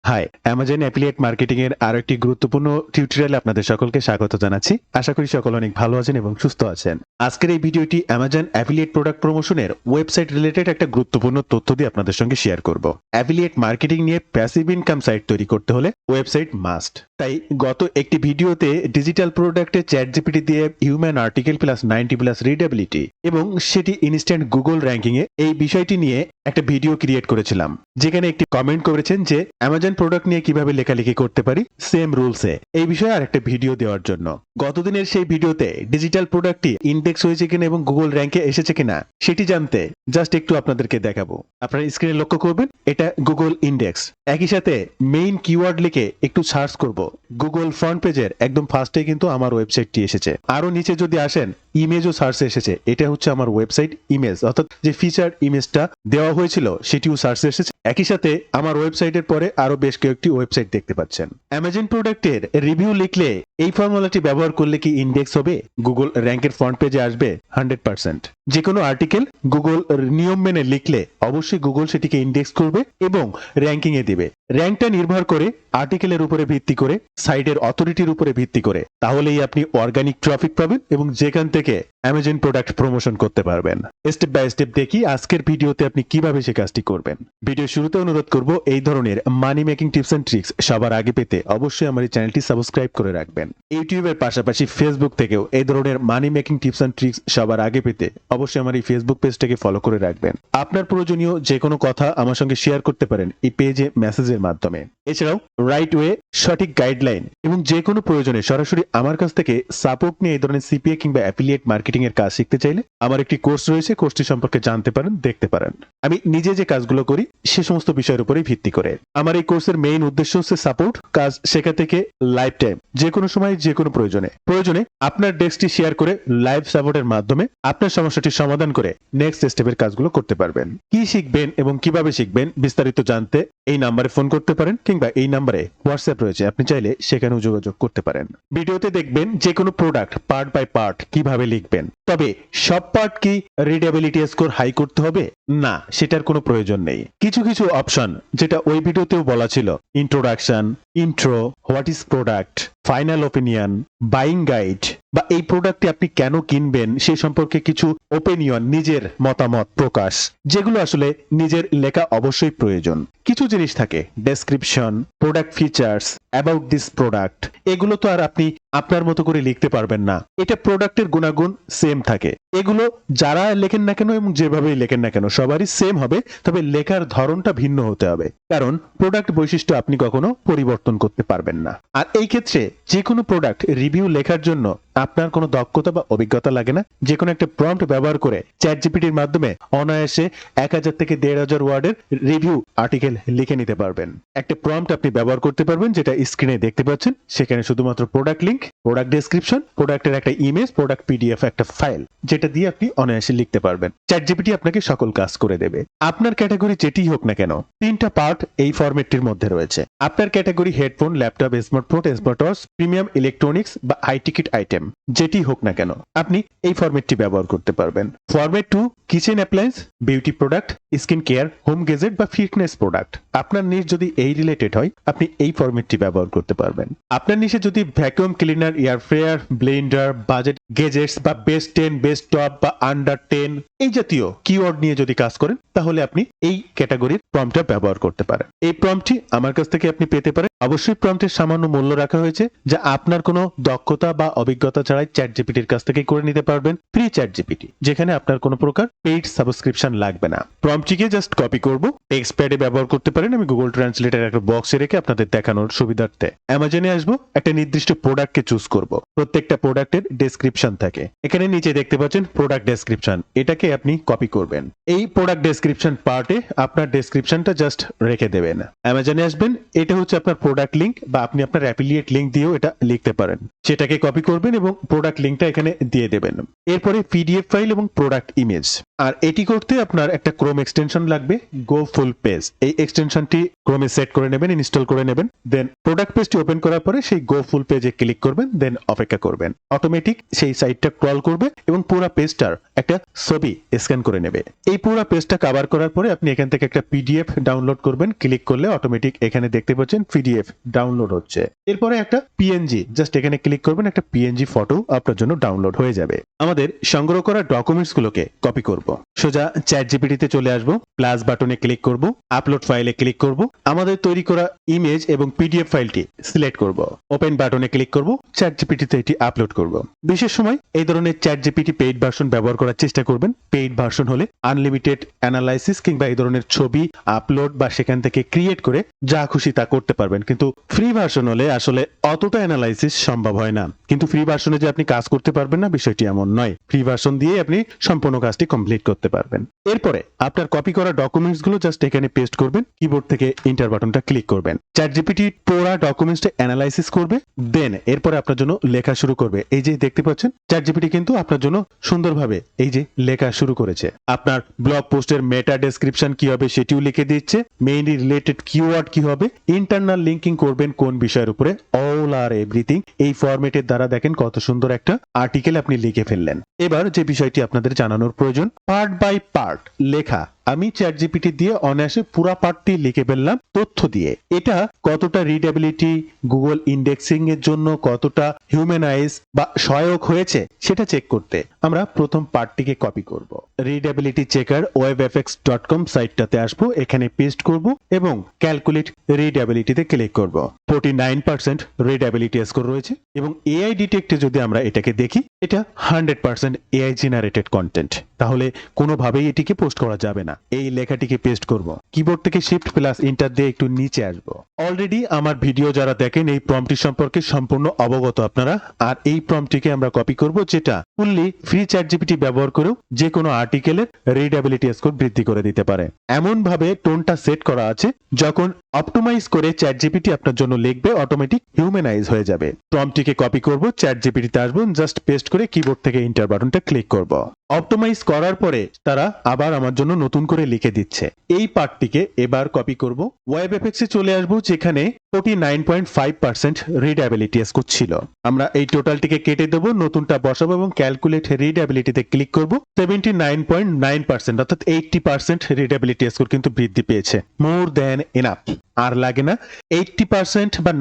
High, Amazon affiliate marketing এর আরো একটি গুরুত্বপূর্ণ টিউটোরিয়ালে আপনাদের সকলকে স্বাগত জানাচ্ছি। আশা করি সকল অনেক ভালো আছেন এবং সুস্থ আছেন। আজকের এই ভিডিওটি অ্যামাজন অ্যাফিলিয়েট প্রোডাক্ট প্রমোশনের ওয়েবসাইট রিলেটেড একটা গুরুত্বপূর্ণ তথ্য দিয়ে আপনাদের সঙ্গে শেয়ার করব। অ্যাফিলিয়েট মার্কেটিং নিয়ে প্যাসিভ ইনকাম সাইট তৈরি করতে হলে ওয়েবসাইট মাস্ট। তাই গত একটি ভিডিওতে ডিজিটাল প্রোডাক্টে চ্যাটজিপিটি দিয়ে human article plus 90 plus readability এবং সেটি ইনস্ট্যান্ট গুগল র্যাঙ্কিং এ এই বিষয়টি নিয়ে একটা ভিডিও ক্রিয়েট করেছিলাম, যেখানে একটি কমেন্ট করেছেন যে অ্যামাজন প্রোডাক্ট নিয়ে কিভাবে লেখালেখি করতে পারি সেম রুলসে, এই বিষয়ে আরেকটা ভিডিও দেওয়ার জন্য। গতদিনের সেই ভিডিওতে ডিজিটাল প্রোডাক্টটি ইন্ডেক্স হয়েছে কিনা এবং গুগল র্যাঙ্কে এসেছে কিনা সেটি জানতে জাস্ট একটু আপনাদেরকে দেখাবো। আপনারা স্ক্রিনে লক্ষ্য করবেন, এটা গুগল ইন্ডেক্স। একই সাথে মেইন কিওয়ার্ড লিখে একটু সার্চ করব, গুগল ফ্রন্ট পেজের একদম ফার্স্টে কিন্তু আমার ওয়েবসাইটটি এসেছে। আরো নিচে যদি আসেন, ইমেজও সার্চে এসেছে। এটা হচ্ছে আমার ওয়েবসাইট ইমেজ, অর্থাৎ যে ফিচার ইমেজটা দেওয়া হয়েছিল সেটিও সার্চে এসেছে। একই সাথে আমার ওয়েবসাইটের পরে আরো বেশ কয়েকটি ওয়েবসাইট দেখতে পাচ্ছেন। অ্যামাজন প্রোডাক্টের রিভিউ লিখলে এই ফর্মুলাটি ব্যবহার করলে কি ইন্ডেক্স হবে, গুগল র্যাঙ্কের ফ্রন্ট পেজে আসবে 100%। যে কোনো আর্টিকেল গুগল নিয়ম মেনে লিখলে অবশ্যই গুগল সেটিকে ইন্ডেক্স করবে এবং র্যাঙ্কিং এ দিবে। র্যাঙ্কটা নির্ভর করে আর্টিকেলের উপরে ভিত্তি করে, সাইটের অথরিটির উপরে ভিত্তি করে। তাহলেই আপনি অর্গানিক ট্রাফিক পাবেন এবং যেখান থেকে অ্যামাজন প্রোডাক্ট প্রমোশন করতে পারবেন। স্টেপ বাই স্টেপ দেখি আজকের ভিডিওতে আপনি কিভাবে সে কাজটি করবেন। ভিডিও শুরুতে অনুরোধ করব, এই ধরনের money making tips and tricks সবার আগে পেতে অবশ্যই আমার এই চ্যানেলটি সাবস্ক্রাইব করে রাখবেন। ইউটিউবের পাশাপাশি ফেসবুক থেকেও এই ধরনের money making tips and tricks সবার আগে পেতে অবশ্যই আমার এই ফেসবুক পেজটাকে ফলো করে রাখবেন। আপনার প্রয়োজনীয় যে কোনো কথা আমার সঙ্গে শেয়ার করতে পারেন এই পেজে মেসেজের মাধ্যমে। এছাড়াও রাইট ওয়ে, সঠিক গাইডলাইন এবং যে কোনো প্রয়োজনে সরাসরি আমার কাছ থেকে সাপোর্ট নিয়ে এই ধরনের সিপিএ কিংবা অ্যাফিলিয়েট মার্কেটিং এর কাজ শিখতে চাইলে আমার একটি কোর্স রয়েছে, কোর্সটি সম্পর্কে জানতে পারেন, দেখতে পারেন। আমি নিজে যে কাজগুলো করি সে সমস্ত বিষয়ের উপরেই ভিত্তি করে। আমার এই কোর্সের মেইন উদ্দেশ্য হচ্ছে সাপোর্ট কাজ শেখা থেকে লাইফ টাইম, যে কোনো সময় যে কোনো প্রয়োজনে আপনার ডেস্কটি শেয়ার করে লাইভ সাপোর্টের মাধ্যমে আপনার সমস্যাটি সমাধান করে নেক্সট স্টেপের কাজগুলো করতে পারবেন। কি শিখবেন এবং কিভাবে শিখবেন বিস্তারিত জানতে এই নাম্বারে ফোন করতে পারেন কিংবা এই নাম্বারে হোয়াটসঅ্যাপ রয়েছে, আপনি চাইলে সেখানেও যোগাযোগ করতে পারেন। ভিডিওতে দেখবেন যে কোনো প্রোডাক্ট পার্ট বাই পার্ট কিভাবে লিখবেন। তবে সব পার্ট কি রিডেবিলিটি স্কোর হাই করতে হবে? না, সেটার কোনো প্রয়োজন নেই। কিছু কিছু অপশন যেটা ওই ভিডিওতেও বলা ছিল, introduction, intro, what is product, final opinion, buying guide বা এই প্রোডাক্টটি আপনি কেন কিনবেন সে সম্পর্কে কিছু ওপিনিয়ন, নিজের মতামত প্রকাশ, যেগুলো আসলে নিজের লেখা অবশ্যই প্রয়োজন। কিছু জিনিস থাকে description, product features, about this product, এগুলো তো আর আপনি আপনার মতো করে লিখতে পারবেন না। এটা প্রোডাক্টের গুণাগুণ সেম থাকে। এগুলো যারা লেখেন না কেন এবং যেভাবেই লেখেন না কেন সবারই সেম হবে, তবে লেখার ধরনটা ভিন্ন হতে হবে, কারণ প্রোডাক্ট বৈশিষ্ট্য আপনি কখনো পরিবর্তন করতে পারবেন না। আর এই ক্ষেত্রে যে কোনো প্রোডাক্ট রিভিউ লেখার জন্য আপনার কোনো দক্ষতা বা অভিজ্ঞতা লাগে না। যে কোনো একটা প্রম্পট ব্যবহার করে চ্যাটজিপিটির মাধ্যমে অনায়াসে 1000 থেকে 1500 ওয়ার্ডের রিভিউ আর্টিকেল লিখে নিতে পারবেন। একটা প্রম্পট আপনি ব্যবহার করতে পারবেন যেটা স্ক্রিনে দেখতে পাচ্ছেন। সেখানে শুধুমাত্র প্রোডাক্ট লিংক, প্রোডাক্ট ডেসক্রিপশন, প্রোডাক্টের একটা ইমেজ, প্রোডাক্ট পিডিএফ, একটা ফাইল, যেটা দিয়ে আপনি অনায়াসে লিখতে পারবেন। চ্যাটজিপিটি আপনাকে সকল কাজ করে দেবে। আপনার ক্যাটাগরি যেটিই হোক না কেন, 3টা পার্ট এই ফরম্যাটটির মধ্যে রয়েছে। আপনার category headphone, laptop, smartphone, smart watch, premium electronics বা হাই টিকিট আইটেম, যেটি হোক না কেন আপনি এই ফরম্যাটটি ব্যবহার করতে পারবেন। Format 2, kitchen appliance, beauty product, skin care, home gadget বা ফিটনেস প্রোডাক্ট। আপনার নিশ যদি এই রিলেটেড হয় আপনি এই ফরম্যাটটি ব্যবহার করতে পারবেন। আপনার নিশে যদি vacuum cleaner, air fryer, Blender, budget gadgets বা বেস্ট 10, বেস্ট টপ বা আন্ডার 10 এই জাতীয় কিওয়ার্ড নিয়ে যদি কাজ করেন তাহলে আপনি এই ক্যাটাগরির প্রম্পটটা ব্যবহার করতে পারেন। এই প্রম্পটটি আমার কাছ থেকে আপনি পেতে পারেন। অবশ্যই প্রম্পটের সামান্য মূল্য রাখা হয়েছে, যা আপনার কোনো দক্ষতা বা অভিজ্ঞতা ছাড়াই চ্যাটজিপিটির কাছ থেকে করে নিতে পারবেন। ফ্রি চ্যাটজিপিটি, যেখানে আপনার কোনো প্রকার পেইড সাবস্ক্রিপশন লাগবে না। প্রম্পটটিকে জাস্ট কপি করব, টেক্সট প্যাডে ব্যবহার করতে পারেন। আমি গুগল ট্রান্সলেটর একটা বক্সে রেখে আপনাদের দেখানোর সুবিধার্থে অ্যামাজনে আসবো, একটা নির্দিষ্ট প্রোডাক্টকে চুজ করব। প্রত্যেকটা প্রোডাক্টের ডেসক্রিপশন থাকে, এখানে নিচে দেখতে পাচ্ছেন প্রোডাক্ট ডেসক্রিপশন, এটাকে আপনি কপি করবেন। এই প্রোডাক্ট ডেসক্রিপশন পার্টে আপনার ডেসক্রিপশনটা জাস্ট রেখে দেবেন। অ্যামাজনে আসবেন, এটা হচ্ছে আপনার প্রোডাক্ট লিংক বা আপনি আপনার অ্যাফিলিয়েট লিংক দিয়েও এটা লিখতে পারেন। সেটাকে কপি করবেন এবং প্রোডাক্ট লিংকটা এখানে দিয়ে দেবেন। এরপরে পিডিএফ ফাইল এবং প্রোডাক্ট ইমেজ। আর এটি করতে আপনার একটা ক্রোম এক্সটেনশন লাগবে, গো ফুল পেজ। এই এক্সটেনশনটি ক্রোমে সেট করে নেবেন, ইনস্টল করে নেবেন। দেন প্রোডাক্ট পেজটি ওপেন করার পরে সেই গো ফুল পেজে ক্লিক করবেন, দেন অপেক্ষা করবেন। অটোমেটিক সেই সাইটটা ক্রল করবে এবং পুরো পেজটার একটা ছবি স্ক্যান করে নেবে। এই পুরো পেজটা কভার করার পরে আপনি এখান থেকে একটা পিডিএফ ডাউনলোড করবেন। ক্লিক করলে অটোমেটিক এখানে দেখতে পাচ্ছেন পিডিএফ ডাউনলোড হচ্ছে। এরপরে একটা পিএনজি, জাস্ট এখানে ক্লিক করবেন, একটা পিএনজি ফটো আপনার জন্য ডাউনলোড হয়ে যাবে। আমাদের সংগ্রহ করা ডকুমেন্টস গুলোকে কপি করব। সোজা চ্যাট জিপিটিতে চলে আসব, প্লাস বাটনে ক্লিক করব, আপলোড ফাইলে ক্লিক করব, আমাদের তৈরি করা ইমেজ এবং পিডিএফ ফাইলটি সিলেক্ট করব, ওপেন বাটনে ক্লিক করব, চ্যাট জিপিটিতে এটি আপলোড করব। বিশেষ সময় এই ধরনের চ্যাট জিপিটি পেইড ভার্সন ব্যবহার করার চেষ্টা করবেন। পেইড ভার্সন হলে আনলিমিটেড অ্যানালাইসিস কিংবা এই ধরনের ছবি আপলোড বা সেখান থেকে ক্রিয়েট করে যা খুশি তা করতে পারবেন, কিন্তু ফ্রি ভার্সন হলে আসলে অতটা অ্যানালাইসিস সম্ভব হয় না। কিন্তু ফ্রি ভার্সনে যে আপনি কাজ করতে পারবেন না, বিষয়টি এমন নয়। ফ্রি ভার্সন দিয়ে আপনি সম্পূর্ণ কাজটি কমপ্লিট করতে পারবেন। এরপরে আপনার কপি করা ডকুমেন্টস গুলো জাস্ট এখানে পেস্ট করবেন, কিবোর্ড থেকে এন্টার বাটনটা ক্লিক করবেন। চ্যাট জিপিটি পুরো ডকুমেন্টসটা অ্যানালাইসিস করবে, দেন এরপরে আপনার জন্য লেখা শুরু করবে। এই যে দেখতে পাচ্ছেন চ্যাট জিপিটি কিন্তু আপনার জন্য সুন্দরভাবে এই যে লেখা শুরু করেছে। আপনার ব্লগ পোস্টের মেটা ডেসক্রিপশন কি হবে সেটিও লিখে দিচ্ছে, মেইনলি রিলেটেড কিওয়ার্ড কি হবে, ইন্টারনাল লিঙ্কিং করবেন কোন বিষয়ের উপরে, অল আর এভরিথিং। এই ফরম্যাটের দ্বারা দেখেন কত সুন্দর একটা আর্টিকেল আপনি লিখে ফেললেন। এবার যে বিষয়টি আপনাদের জানানোর প্রয়োজন, পার্ট বাই পার্ট লেখা। আমি চ্যাট জিপিটি দিয়ে অনায়াসে পুরা পার্টটি লিখে ফেললাম তথ্য দিয়ে। এটা কতটা রিডেবিলিটি, গুগল ইন্ডেক্সিং এর জন্য কতটা হিউম্যানাইজ বা সহায়ক হয়েছে সেটা চেক করতে আমরা প্রথম পার্টটিকে কপি করব। রিডেবিলিটি চেকার webfx.com সাইটটাতে আসবো, এখানে পেস্ট করব এবং ক্যালকুলেট রিডেবিলিটিতে ক্লিক করব। 49% রিডেবিলিটি স্কোর রয়েছে এবং এআই ডিটেক্টে যদি আমরা এটাকে দেখি, এটা 100% এআই জেনারেটেড কন্টেন্ট। তাহলে কোনোভাবেই এটিকে পোস্ট করা যাবে না। এই লেখাটিকে পেস্ট করব, কিবোর্ড থেকে শিফট প্লাস এন্টার দিয়ে একটু নিচে আসব। অলরেডি আমার ভিডিও যারা দেখেন এই প্রম্পটটি সম্পর্কে সম্পূর্ণ অবগত আপনারা। আর এই প্রম্পটটিকে আমরা কপি করব, যেটা ফুললি ফ্রি চ্যাট জিপিটি ব্যবহার করেও যে কোনো আর্টিকেলের রিডেবিলিটি স্কোর বৃদ্ধি করে দিতে পারে। এমন ভাবে টোনটা সেট করা আছে, যখন অপটিমাইজ করে চ্যাট জিপিটি আপনার জন্য লিখবে অটোমেটিক হিউম্যানাইজ হয়ে যাবে। প্রম্পটটিকে কপি করব, চ্যাট জিপিটিতে আসবো, জাস্ট পেস্ট করে কিবোর্ড থেকে এন্টার বাটনটা ক্লিক করব। অপটিমাইজ করার পরে তারা আবার আমার জন্য নতুন করে লিখে দিচ্ছে। এই পার্টটিকে এবার কপি করব, ওয়েবএফএক্সে চলে আসবো, যেখানে 49.5% রিডেবিলিটি স্কোর ছিল। আমরা এই টোটালটিকে কেটে দেবো, নতুনটা বসাবো এবং ক্যালকুলেট রিডেবিলিটিতে ক্লিক করব। 79.9% অর্থাৎ 80% রিডেবিলিটি স্কোর কিন্তু বৃদ্ধি পেয়েছে। মোর দ্যান এনাফ, আর লাগে না। 80% বা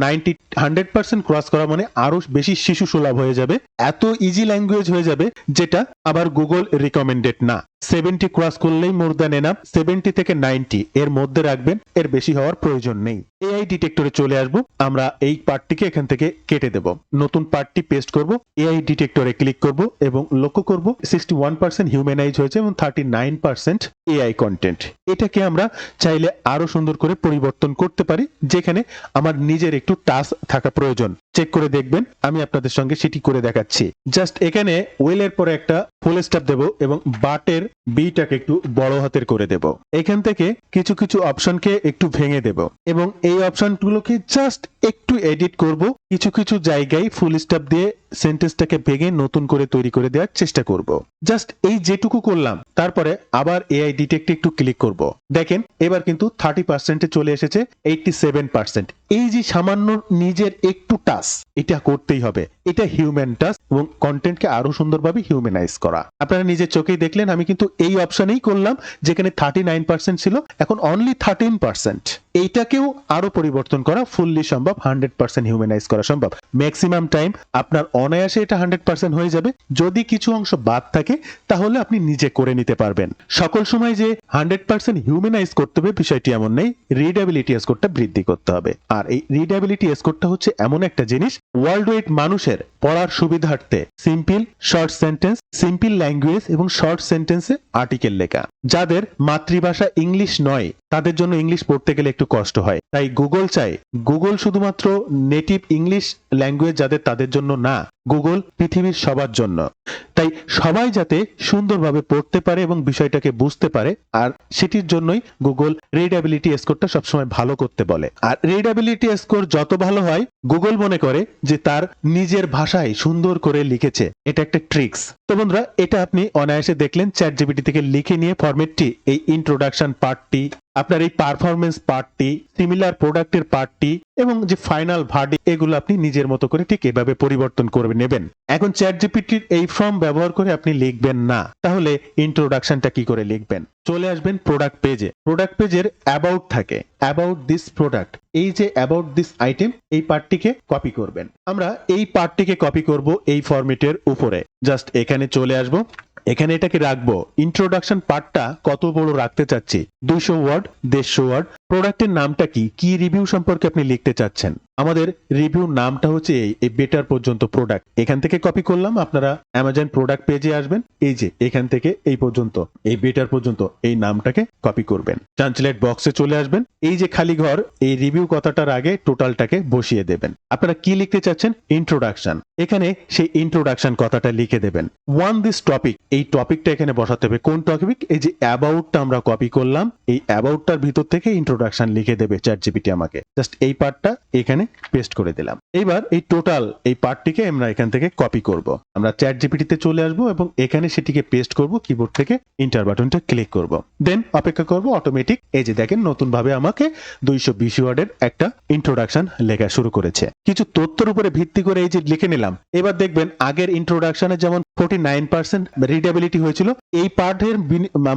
100% ক্রস করা মানে আরো বেশি শিশু সুলভ হয়ে যাবে, এত ইজি ল্যাঙ্গুয়েজ হয়ে যাবে, যেটা আবার গুগল রিকমেন্ডেড না। 70 ক্রস করলেই মোর দ্যান এনাফ, 70 থেকে 90 এর মধ্যে রাখবেন, এর বেশি হওয়ার প্রয়োজন নেই। এআই ডিটেক্টরে চলে আসবো, আমরা এই পার্টটিকে এখান থেকে কেটে দেব, নতুন পার্টটি পেস্ট করব, এআই ডিটেক্টরে ক্লিক করব এবং লক্ষ্য করব 61% হিউম্যানাইজ হয়েছে এবং 39% এআই কন্টেন্ট। এটাকে আমরা চাইলে আরো সুন্দর করে পরিবর্তন করতে পারি, যেখানে আমার নিজের একটু টাচ থাকা প্রয়োজন। চেক করে দেখবেন, আমি আপনাদের সঙ্গে সেটি করে দেখাচ্ছি। জাস্ট এখানে ওয়েলের পরে একটা ফুল স্টপ দেব এবং বাটের বিটাকে একটু বড় হাতের করে দেব। এখান থেকে কিছু কিছু অপশনকে একটু ভেঙে দেব এবং এই অপশনগুলোকে জাস্ট একটু এডিট করব। কিছু কিছু জায়গায় ফুল স্টপ দিয়ে সেন্টেন্সটাকে ভেঙে নতুন করে তৈরি করে দেওয়ার চেষ্টা করব। জাস্ট এই যেটুকু করলাম, তারপরে আবার এআই ডিটেক্টে একটু ক্লিক করব। দেখেন এবার কিন্তু 30% চলে এসেছে 87%। এই যে সামান্য নিজের একটু টাচ, এটা করতেই হবে। এটা হিউম্যান টাচ এবং কন্টেন্টকে আরো সুন্দরভাবে হিউম্যানাইজ করা। আপনারা নিজের চোখেই দেখলেন, আমি কিন্তু এই অপশনেই করলাম, যেখানে 39% ছিল, এখন অনলি 13%। এইটাকেও আরো পরিবর্তন করা ফুললি সম্ভব, 100% হিউম্যানাইজ করা সম্ভব। ম্যাক্সিমাম টাইম আপনার অনায়াসে এটা 100% হয়ে যাবে। যদি কিছু অংশ বাদ থাকে তাহলে আপনি নিজে করে নিতে পারবেন। সকল সময় যে 100% হিউম্যানাইজ করতে হবে বিষয়টি এমন নেই, রিডেবিলিটি স্কোরটা বৃদ্ধি করতে হবে। আর এই রিডেবিলিটি স্কোরটা হচ্ছে এমন একটা জিনিস, ওয়ার্ল্ড ওয়াইড মানুষের পড়ার সুবিধার্থে simple short sentence, simple language এবং শর্ট সেন্টেন্সে আর্টিকেল লেখা। যাদের মাতৃভাষা ইংলিশ নয় তাদের জন্য ইংলিশ পড়তে গেলে একটু কষ্ট হয়, তাই গুগল চায় গুগল শুধুমাত্র নেটিভ ইংলিশ ল্যাঙ্গুয়েজ যাদের তাদের জন্য না, গুগল পৃথিবীর সবার জন্য, তাই সবাই যাতে সুন্দরভাবে পড়তে পারে এবং বিষয়টাকে বুঝতে পারে, আর সেটির জন্যই গুগল রিডেবিলিটি স্কোরটা সবসময় ভালো করতে বলে। আর রিডেবিলিটি স্কোর যত ভালো হয়, গুগল মনে করে যে তার নিজের ভাষায় সুন্দর করে লিখেছে। এটা একটা ট্রিক্স। তো বন্ধুরা, এটা আপনি অনায়াসে দেখলেন চ্যাটজিপিটি থেকে লিখে নিয়ে ফরম্যাটটি, এই ইন্ট্রোডাকশন পার্টটি, আপনার এই পারফরমেন্স পার্টটি, সিমিলার প্রোডাক্টের পার্টটি এবং যে ফাইনাল ভার্ডি, এগুলো আপনি নিজের মতো করে ঠিক এভাবে পরিবর্তন করে নেবেন। এখন চ্যাটজিপিটির এই ফর্ম ব্যবহার করে আপনি লিখবেন না, তাহলে ইন্ট্রোডাকশনটা কি করে লিখবেন? চলে আসবেন প্রোডাক্ট পেজে। প্রোডাক্ট পেজের অ্যাবাউট থাকে, অ্যাবাউট দিস প্রোডাক্ট, এই যে অ্যাবাউট দিস আইটেম, এই পার্টটিকে কপি করবেন। আমরা এই পার্টটিকে কপি করব এই ফরম্যাটের উপরে। জাস্ট এখানে চলে আসব, এখানে এটাকে রাখবো। ইন্ট্রোডাকশন পার্টটা কত বড় রাখতে চাচ্ছি? 200 ওয়ার্ড, 150 ওয়ার্ড। প্রোডাক্টের নামটা কি, কি রিভিউ সম্পর্কে আপনি লিখতে চাচ্ছেন? আমাদের রিভিউ নামটা হচ্ছে এই বেটার পর্যন্ত প্রোডাক্ট। এখান থেকে কপি করলাম। আপনারা অ্যামাজন প্রোডাক্ট পেজে আসবেন, এই যে এখান থেকে এই পর্যন্ত, এই বেটার পর্যন্ত এই নামটাকে কপি করবেন। ট্রান্সলেট বক্সে চলে আসবেন, এই যে খালি ঘর, এই রিভিউ কথাটার আগে টোটালটাকে বসিয়ে দেবেন। আপনারা কি লিখতে চাচ্ছেন? ইন্ট্রোডাকশন। এখানে সেই ইন্ট্রোডাকশন কথাটা লিখে দেবেন। ওয়ান দিস টপিক, এই টপিকটা এখানে বসাতে হবে। কোন টপিক? এই যে অ্যাবাউটটা আমরা কপি করলাম, এই অ্যাবাউটটার ভিতর থেকে ইন্ট্রোডাকশন লিখে দেবে চ্যাটজিপিটি আমাকে। জাস্ট এই পার্টটা এখানে পেস্ট করে দিলাম। এবার এই টোটাল এই পার্টটিকে আমরা এখান থেকে কপি করব। আমরা চ্যাটজিপিটিতে চলে আসব এবং এখানে সেটিকে পেস্ট করব। কিবোর্ড থেকে এন্টার বাটনটা ক্লিক করব, দেন অপেক্ষা করব। অটোমেটিক এই যে দেখেন নতুন ভাবে আমাকে 220 ওয়ার্ডের একটা ইন্ট্রোডাকশন লেখা শুরু করেছে। কিছু তথ্যের উপরে ভিত্তি করে এই যে লিখে নিলাম। এবার দেখবেন আগের ইন্ট্রোডাকশনে যেমন 49% রিডেবিলিটি হয়েছিল, এই পার্টের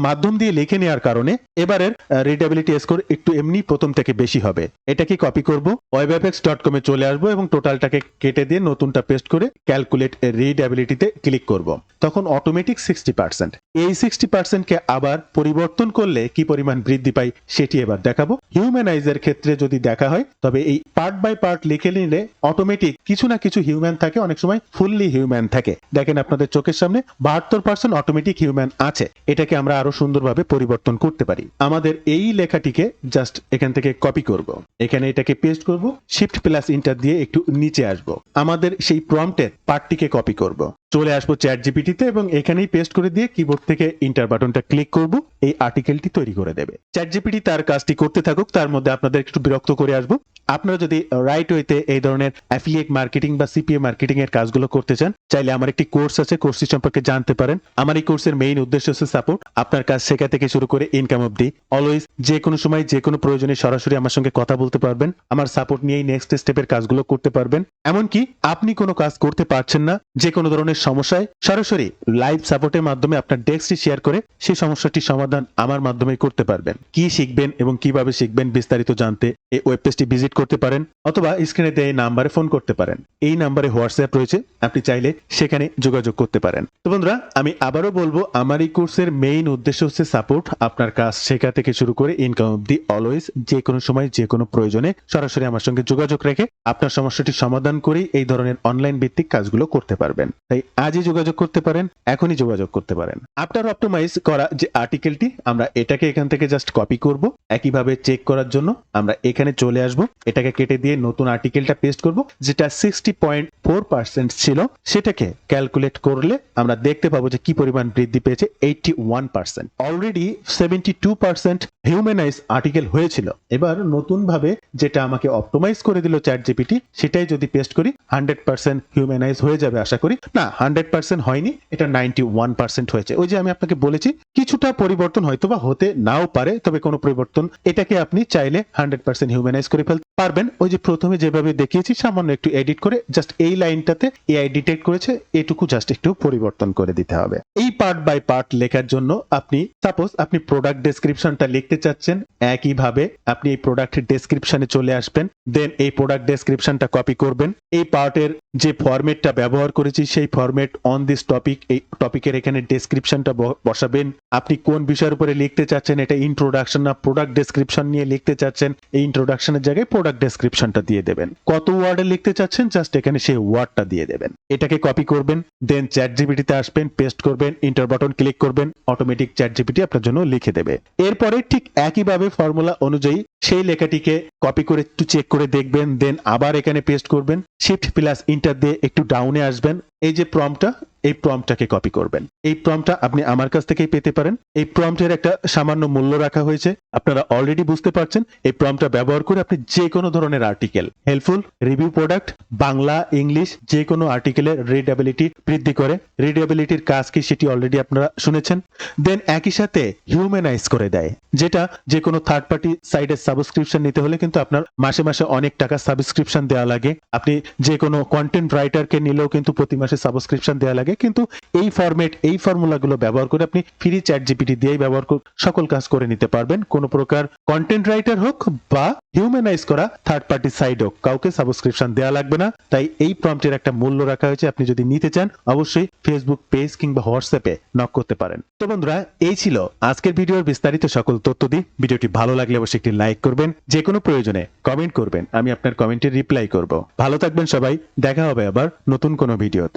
মাধ্যম দিয়ে লিখে নেওয়ার কারণে এবারের রিডেবিলিটি স্কোর একটু এমনি প্রথম থেকে বেশি হবে। এটাকে কপি করব, webfx.com এ চলে আসবো এবং টোটালটাকে কেটে দিয়ে নতুনটা পেস্ট করে ক্যালকুলেট রিডেবিলিটিতে ক্লিক করব। তখন অটোমেটিক 60%। এই 60% কে আবার পরিবর্তন করলে কি পরিমাণ বৃদ্ধি পাই সেটি এবার দেখাবো। হিউম্যানাইজের ক্ষেত্রে যদি দেখা হয়, তবে এই পার্ট বাই পার্ট লিখে নিলে অটোমেটিক কিছু না কিছু হিউম্যান থাকে, অনেক সময় ফুললি হিউম্যান থাকে। দেখেন আপনাদের চোখের সামনে 72% অটোমেটিক হিউম্যান আছে। এটাকে আমরা আরো সুন্দরভাবে পরিবর্তন করতে পারি। আমাদের এই লেখাটিকে জাস্ট এখান থেকে কপি করব, এখানে এটাকে পেস্ট করব, শিফট প্লাস ইন্টার দিয়ে একটু নিচে আসব। আমাদের সেই প্রম্পটের পার্টটিকে কপি করব, চলে আসবো চ্যাটজিপিটিতে এবং এখানেই পেস্ট করে দিয়ে কিবোর্ড থেকে ইন্টার বাটনটা ক্লিক করব। এই আর্টিকেলটি তৈরি করে দেবে। চ্যাটজিপিটি তার কাজটি করতে থাকুক, তার মধ্যে আপনাদের একটু বিরক্ত করে আসবো। আপনারা যদি রাইট ওয়েতে এই ধরনের অ্যাফিলিয়েট মার্কেটিং বা সিপিএ মার্কেটিং এর কাজগুলো করতে চান, চাইলে আমার একটি কোর্স আছে, কোর্সটি সম্পর্কে জানতে পারেন। আমার এই কোর্সের মেইন উদ্দেশ্য হচ্ছে সাপোর্ট, আপনার কাজ শেখা থেকে শুরু করে ইনকাম অবধি। অলওয়েজ যে কোনো সময় যে কোনো প্রয়োজনে সরাসরি আমার সঙ্গে কথা বলতে পারবেন। আমার সাপোর্ট নিয়েই নেক্সট স্টেপের কাজগুলো করতে পারবেন। এমনকি আপনি কোনো কাজ করতে পারছেন না, যে কোনো ধরনের সমস্যায় সরাসরি লাইভ সাপোর্টের মাধ্যমে আপনার ডেস্কটি শেয়ার করে সেই সমস্যাটির সমাধান আমার মাধ্যমে করতে পারবেন। কি শিখবেন এবং কিভাবে শিখবেন বিস্তারিত জানতে এই ওয়েব পেজটি ভিজিট করতে পারেন, অথবা স্ক্রিনে দেওয়া এই নাম্বারে ফোন করতে পারেন। এই নাম্বারে হোয়াটসঅ্যাপ রয়েছে, আপনি চাইলে সেখানে যোগাযোগ করতে পারেন। তো বন্ধুরা, আমি আবারও বলবো, আমার এই কোর্সের মেইন উদ্দেশ্য হচ্ছে সাপোর্ট, আপনার কাজ শেখা থেকে শুরু করে ইনকাম অবধি। অলওয়েজ যে কোনো সময় যে কোনো প্রয়োজনে সরাসরি আমার সঙ্গে যোগাযোগ রেখে আপনার সমস্যাটি সমাধান করেই এই ধরনের অনলাইন ভিত্তিক কাজগুলো করতে পারবেন। তাই আজই যোগাযোগ করতে পারেন, এখনই যোগাযোগ করতে পারেন। আফটার অপটিমাইজ করা যে আর্টিকেলটি, আমরা এটাকে এখান থেকে জাস্ট কপি করব। একইভাবে চেক করার জন্য আমরা এখানে চলে আসব, এটাকে কেটে দিয়ে নতুন আর্টিকেলটা পেস্ট করব। যেটা 60.4% ছিল, সেটাকে ক্যালকুলেট করলে আমরা দেখতে পাবো যে কি পরিমাণ বৃদ্ধি পেয়েছে, 81%। অলরেডি 72% হিউম্যানাইজ আর্টিকেল হয়েছিল। এবার নতুন ভাবে যেটা আমাকে অপটিমাইজ করে দিল চ্যাটজিপিটি, সেটাই যদি পেস্ট করি 100% হিউম্যানাইজ হয়ে যাবে আশা করি। না, 100% হয়নি, এটা 91% হয়েছে। ওই যে আমি আপনাকে বলেছি, কিছুটা পরিবর্তন হয়তো বা হতে নাও পারে, তবে কোনো পরিবর্তন, এটাকে আপনি চাইলে 100% হিউম্যানাইজ করে ফেলতে পারবেন। ওই যে প্রথমে যেভাবে দেখিয়েছি, সামান্য একটু এডিট করে জাস্ট এই লাইনটাতে এআই ডিটেক্ট করেছে, এটুকু জাস্ট একটু পরিবর্তন করে দিতে হবে। এই পার্ট বাই পার্ট লেখার জন্য আপনি সাপোজ আপনি প্রোডাক্ট ডেসক্রিপশনটা লিখতে চাচ্ছেন, একইভাবে আপনি এই প্রোডাক্ট ডেসক্রিপশনে চলে আসবেন, দেন এই প্রোডাক্ট ডেসক্রিপশনটা কপি করবেন। এই পার্টের যে ফরম্যাটটা ব্যবহার করেছি সেই ফরম্যাট অন দিস টপিক, এই টপিকের এখানে ডেসক্রিপশনটা বসাবেন। আপনি কোন বিষয়ের উপরে লিখতে চাচ্ছেন, এটা ইন্ট্রোডাকশন না প্রোডাক্ট ডেসক্রিপশন নিয়ে লিখতে চাচ্ছেন, এই ইন্ট্রোডাকশনের জায়গায় প্রোডাক্ট ডেসক্রিপশনটা দিয়ে দেবেন। কত ওয়ার্ডে লিখতে চাচ্ছেন জাস্ট এখানে সেই ওয়ার্ডটা দিয়ে দেবেন। এটাকে কপি করবেন, দেন চ্যাটজিপিটিতে আসবেন, পেস্ট করবেন, এন্টার বাটন ক্লিক করবেন, অটোমেটিক চ্যাটজিপিটি আপনার জন্য লিখে দেবে। এরপরে ঠিক একইভাবে ফর্মুলা অনুযায়ী সেই লেখাটিকে কপি করে একটু চেক করে দেখবেন, দেন আবার এখানে পেস্ট করবেন, শিফট প্লাস ইন্টার দিয়ে একটু ডাউনে আসবেন, এই যে প্রম্পটটা, এই প্রম্পটটাকে কপি করবেন। এই প্রম্পটটা আপনি আমার কাছ থেকেই পেতে পারেন। এই প্রম্পটের একটা সামান্য মূল্য রাখা হয়েছে, আপনারা অলরেডি বুঝতে পারছেন। এই প্রম্পটটা ব্যবহার করে আপনি যে কোনো ধরনের article, helpful, review product, Bangla, English, যে কোনো আর্টিকেলের রিডেবিলিটি বৃদ্ধি করে। রিডেবিলিটির কাজ কি সেটি অলরেডি আপনারা শুনেছেন। দেন একই সাথে হিউম্যানাইজ করে দেয়, যেটা যে কোনো থার্ড পার্টি সাইটের সাবস্ক্রিপশন নিতে হলে কিন্তু আপনার মাসে মাসে অনেক টাকা সাবস্ক্রিপশন দেওয়া লাগে। আপনি যে কোনো কন্টেন্ট রাইটারকে নিলেও কিন্তু প্রতি মাসে সাবস্ক্রিপশন দেওয়া লাগে, কিন্তু এই ফরম্যাট, এই ফর্মুলাগুলো ব্যবহার করে আপনি ফ্রি চ্যাট জিপিটি দিয়েই ব্যবহার সকল কাজ করে নিতে পারবেন। কোনো প্রকার কন্টেন্ট রাইটার হোক বা হিউম্যানাইজ করা থার্ড পার্টি সাইট হোক, কাউকে সাবস্ক্রিপশন দেওয়া লাগবে না। তাই এই প্রম্পটের একটা মূল্য রাখা হয়েছে, আপনি যদি নিতে চান অবশ্যই ফেসবুক পেজ কিংবা হোয়াটসঅ্যাপে নক করতে পারেন। তো বন্ধুরা, এই ছিল আজকের ভিডিওর বিস্তারিত সকল তথ্য দিয়ে। ভিডিওটি ভালো লাগলে অবশ্যই একটি লাইক করবেন, যে কোনো প্রয়োজনে কমেন্ট করবেন, আমি আপনার কমেন্টের রিপ্লাই করব। ভালো থাকবেন সবাই, দেখা হবে আবার নতুন কোনো ভিডিওতে।